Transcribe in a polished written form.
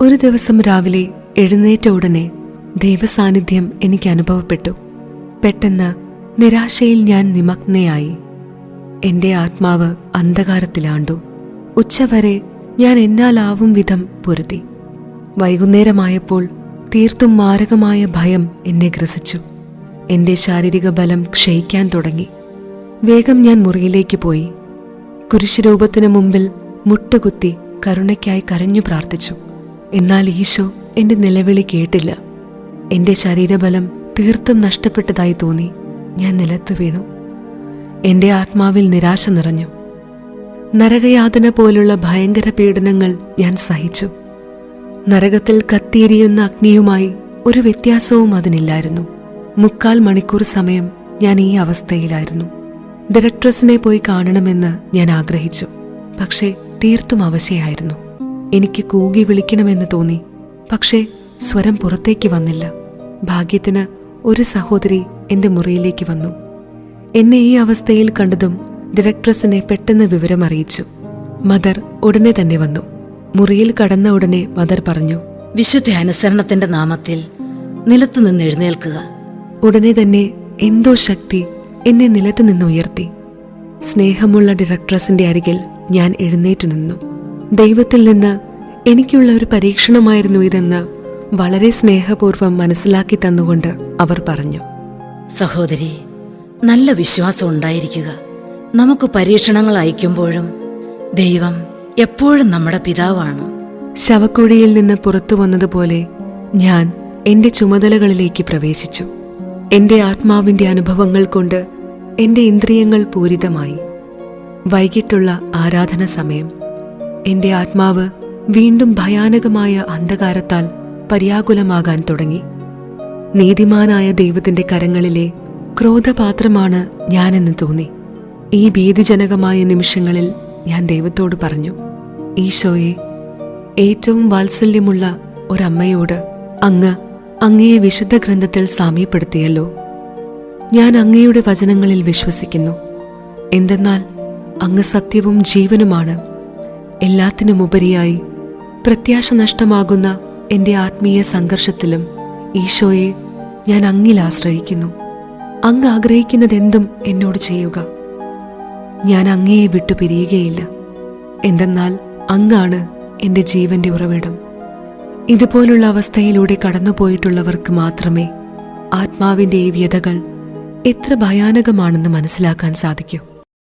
ഒരു ദിവസം രാവിലെ എഴുന്നേറ്റ ഉടനെ ദൈവസാന്നിധ്യം എനിക്ക് അനുഭവപ്പെട്ടു. പെട്ടെന്ന് നിരാശയിൽ ഞാൻ നിമഗ്നയായി. എന്റെ ആത്മാവ് അന്ധകാരത്തിലാണ്ടു. ഉച്ചവരെ ഞാൻ എന്നാലാവും വിധം പൊരുതി. വൈകുന്നേരമായപ്പോൾ തീർത്തും മാരകമായ ഭയം എന്നെ ഗ്രസിച്ചു. എന്റെ ശാരീരിക ബലം ക്ഷയിക്കാൻ തുടങ്ങി. വേഗം ഞാൻ മുറിയിലേക്ക് പോയി. കുരിശുരൂപത്തിനു മുമ്പിൽ മുട്ടുകുത്തി കരുണയ്ക്കായി കരഞ്ഞു പ്രാർത്ഥിച്ചു. എന്നാൽ ഈശോ എന്റെ നിലവിളി കേട്ടില്ല. എന്റെ ശരീരബലം തീർത്തും നഷ്ടപ്പെട്ടതായി തോന്നി. ഞാൻ നിലത്തു വീണു. എന്റെ ആത്മാവിൽ നിരാശ നിറഞ്ഞു. നരകയാതന പോലുള്ള ഭയങ്കര പീഡനങ്ങൾ ഞാൻ സഹിച്ചു. നരകത്തിൽ കത്തിയെരിയുന്ന അഗ്നിയുമായി ഒരു വ്യത്യാസവും അതിനില്ലായിരുന്നു. 3/4 മണിക്കൂർ സമയം ഞാൻ ഈ അവസ്ഥയിലായിരുന്നു. ഡയറക്ട്രസിനെ പോയി കാണണമെന്ന് ഞാൻ ആഗ്രഹിച്ചു. പക്ഷേ തീർത്തും അവശയായിരുന്നു. എനിക്ക് കൂകി വിളിക്കണമെന്ന് തോന്നി. പക്ഷേ സ്വരം പുറത്തേക്ക് വന്നില്ല. ഭാഗ്യത്തിന് ഒരു സഹോദരി എന്റെ മുറിയിലേക്ക് വന്നു. എന്നെ ഈ അവസ്ഥയിൽ കണ്ടതും ഡയറക്ട്രസിനെ പെട്ടെന്ന് വിവരമറിയിച്ചു. മദർ ഉടനെ തന്നെ വന്നു. മുറിയിൽ കടന്ന ഉടനെ മദർ പറഞ്ഞു, വിശുദ്ധ അനുസരണത്തിന്റെ നാമത്തിൽ നിലത്തു നിന്ന് എഴുന്നേൽക്കുക. ഉടനെ തന്നെ എന്തോ ശക്തി എന്നെ നിലത്തു നിന്ന് ഉയർത്തി. സ്നേഹമുള്ള ഡയറക്ട്രസിന്റെ അരികിൽ ഞാൻ എഴുന്നേറ്റു നിന്നു. ദൈവത്തിൽ നിന്ന് എനിക്കുള്ള ഒരു പരീക്ഷണമായിരുന്നു ഇതെന്ന് വളരെ സ്നേഹപൂർവ്വം മനസ്സിലാക്കി തന്നുകൊണ്ട് അവർ പറഞ്ഞു, സഹോദരി, നല്ല വിശ്വാസം ഉണ്ടായിരിക്കുക. നമുക്ക് പരീക്ഷണങ്ങൾ അയക്കുമ്പോഴും ദൈവം എപ്പോഴും നമ്മുടെ പിതാവാണ്. ശവക്കുഴിയിൽ നിന്ന് പുറത്തു വന്നതുപോലെ ഞാൻ എന്റെ ചുമതലകളിലേക്ക് പ്രവേശിച്ചു. എന്റെ ആത്മാവിന്റെ അനുഭവങ്ങൾ കൊണ്ട് എന്റെ ഇന്ദ്രിയങ്ങൾ പൂരിതമായി. വൈകിട്ടുള്ള ആരാധന സമയം. എന്റെ ആത്മാവ് വീണ്ടും ഭയാനകമായ അന്ധകാരത്താൽ പര്യാകുലമാകാൻ തുടങ്ങി. നീതിമാനായ ദൈവത്തിന്റെ കരങ്ങളിലെ ക്രോധപാത്രമാണ് ഞാനെന്ന് തോന്നി. ഈ ഭീതിജനകമായ നിമിഷങ്ങളിൽ ഞാൻ ദൈവത്തോട് പറഞ്ഞു, ഈശോയെ, ഏറ്റവും വാത്സല്യമുള്ള ഒരമ്മയോട് അങ്ങയെ വിശുദ്ധ ഗ്രന്ഥത്തിൽ സാമ്യപ്പെടുത്തിയല്ലോ. ഞാൻ അങ്ങയുടെ വചനങ്ങളിൽ വിശ്വസിക്കുന്നു. എന്തെന്നാൽ അങ്ങ് സത്യവും ജീവനുമാണ്. എല്ലാത്തിനുമുപരിയായി പ്രത്യാശ നഷ്ടമാകുന്ന എന്റെ ആത്മീയ സംഘർഷത്തിലും ഈശോയെ, ഞാൻ അങ്ങിൽ ആശ്രയിക്കുന്നു. അങ്ങ് ആഗ്രഹിക്കുന്നതെന്തും എന്നോട് ചെയ്യുക. ഞാൻ അങ്ങയെ വിട്ടു പിരിയുകയില്ല. എന്തെന്നാൽ അങ്ങാണ് എന്റെ ജീവന്റെ ഉറവിടം. ഇതുപോലുള്ള അവസ്ഥയിലൂടെ കടന്നുപോയിട്ടുള്ളവർക്ക് മാത്രമേ ആത്മാവിന്റെ ഈ വ്യതകൾ എത്ര ഭയാനകമാണെന്ന് മനസ്സിലാക്കാൻ സാധിക്കൂ.